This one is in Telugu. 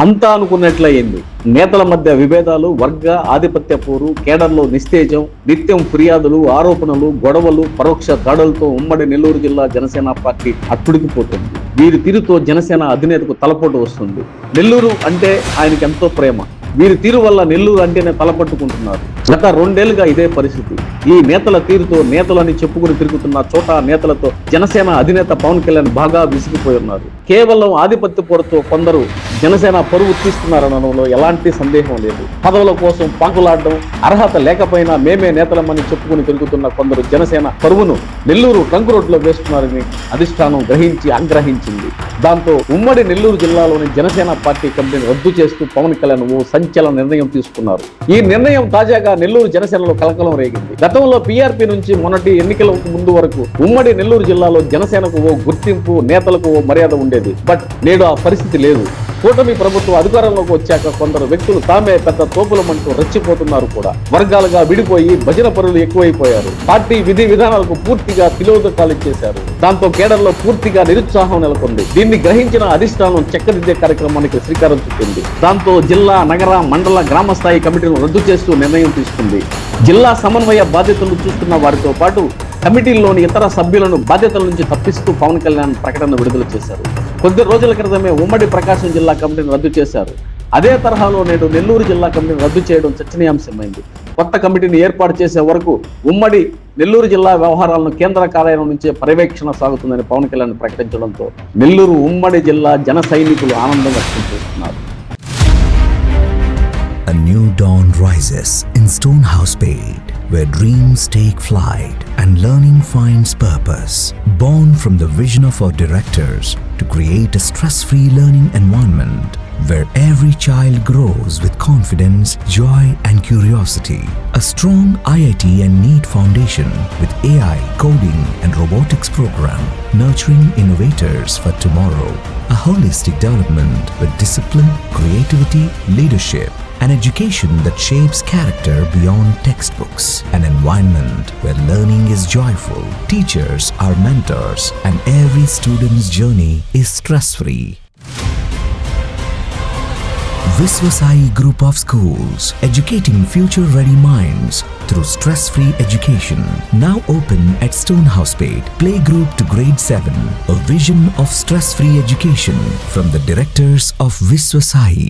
అంతా అనుకున్నట్లయింది. నేతల మధ్య విభేదాలు, వర్గ ఆధిపత్య పోరు, కేడర్లో నిస్తేజం, నిత్యం ఫిర్యాదులు, ఆరోపణలు, గొడవలు, పరోక్ష దాడులతో ఉమ్మడి నెల్లూరు జిల్లా జనసేన పార్టీ అట్టుడికిపోతుంది. వీరి తీరుతో జనసేన అధినేతకు తలపోటు వస్తుంది. నెల్లూరు అంటే ఆయనకి ఎంతో ప్రేమ. వీరి తీరు వల్ల నెల్లూరు అంటేనే తలపట్టుకుంటున్నారు. గత 2 ఏళ్లుగా ఇదే పరిస్థితి. ఈ నేతల తీరుతో నేతలని చెప్పుకుని తిరుగుతున్న చోట నేతలతో జనసేన అధినేత పవన్ కళ్యాణ్ బాగా విసిగిపోయి ఉన్నారు. కేవలం ఆధిపత్య పోరుతో కొందరు జనసేన పరువు తీస్తున్నారనడంలో ఎలాంటి సందేహం లేదు. పదవుల కోసం పాకులాడడం, అర్హత లేకపోయినా మేమే నేతలమని చెప్పుకుని తిరుగుతున్న కొందరు జనసేన పరువును నెల్లూరు ట్రంక్ రోడ్లో వేస్తున్నారని అధిష్టానం గ్రహించి ఆగ్రహించింది. దాంతో ఉమ్మడి నెల్లూరు జిల్లాలోని జనసేన పార్టీ కమిటీని రద్దు చేస్తూ పవన్ కళ్యాణ్ ఓ సంచలన నిర్ణయం తీసుకున్నారు. ఈ నిర్ణయం తాజాగా నెల్లూరు జనసేనలో కలకలం రేగింది. గతంలో పీఆర్పీ నుంచి మొన్నటి ఎన్నికలకు ముందు వరకు ఉమ్మడి నెల్లూరు జిల్లాలో జనసేనకు ఓ గుర్తింపు, నేతలకు ఓ మర్యాద ఉండేది. బట్ నేడు ఆ పరిస్థితి లేదు. కూటమి ప్రభుత్వం అధికారంలోకి వచ్చాక కొందరు వ్యక్తులు తామే పెద్ద తోపులమంటూ రెచ్చిపోతున్నారు కూడా. వర్గాలుగా విడిపోయి భజన పరులు ఎక్కువైపోయారు. పార్టీ విధి విధానాలకు పూర్తిగా తిలోదకాలు ఇచ్చేశారు. దాంతో కేడర్లో పూర్తిగా నిరుత్సాహం నెలకొంది. దీన్ని గ్రహించిన అధిష్టానం చక్కదిద్దే కార్యక్రమానికి శ్రీకారం చుట్టింది. దాంతో జిల్లా, నగర, మండల, గ్రామ స్థాయి కమిటీలను రద్దు చేస్తూ నిర్ణయం తీసుకుంది. జిల్లా సమన్వయ బాధ్యతలు చూస్తున్న వారితో పాటు కమిటీల్లోని ఇతర సభ్యులను బాధ్యతల నుంచి తప్పిస్తూ పవన్ కళ్యాణ్ ప్రకటన విడుదల చేశారు. కొద్ది రోజుల క్రితమే ఉమ్మడి ప్రకాశం జిల్లా కమిటీని రద్దు చేశారు. అదే తరహాలో నేడు నెల్లూరు జిల్లా కమిటీని రద్దు చేయడం చర్చనీయాంశమైంది. కొత్త కమిటీని ఏర్పాటు చేసే వరకు ఉమ్మడి నెల్లూరు జిల్లా వ్యవహారాలను కేంద్ర కార్యాలయం నుంచే పర్యవేక్షణ సాగుతుందని పవన్ కళ్యాణ్ ప్రకటించడంతో నెల్లూరు ఉమ్మడి జిల్లా జన సైనికులు ఆనందం వ్యక్తం చేస్తున్నారు. A new dawn rises in Stonehousepate, where dreams take flight and learning finds purpose. Born from the vision of our directors to create a stress-free learning environment where every child grows with confidence, joy and curiosity. A strong IIT and NEET foundation with AI, coding and robotics program, nurturing innovators for tomorrow. A holistic development with discipline, creativity, leadership, an education that shapes character beyond textbooks, an environment where learning is joyful, teachers are mentors, and every student's journey is stress-free. Viswasai Group of Schools, educating future-ready minds through stress-free education. Now open at Stonehousepate, playgroup to grade 7. A vision of stress-free education from the directors of Viswasai.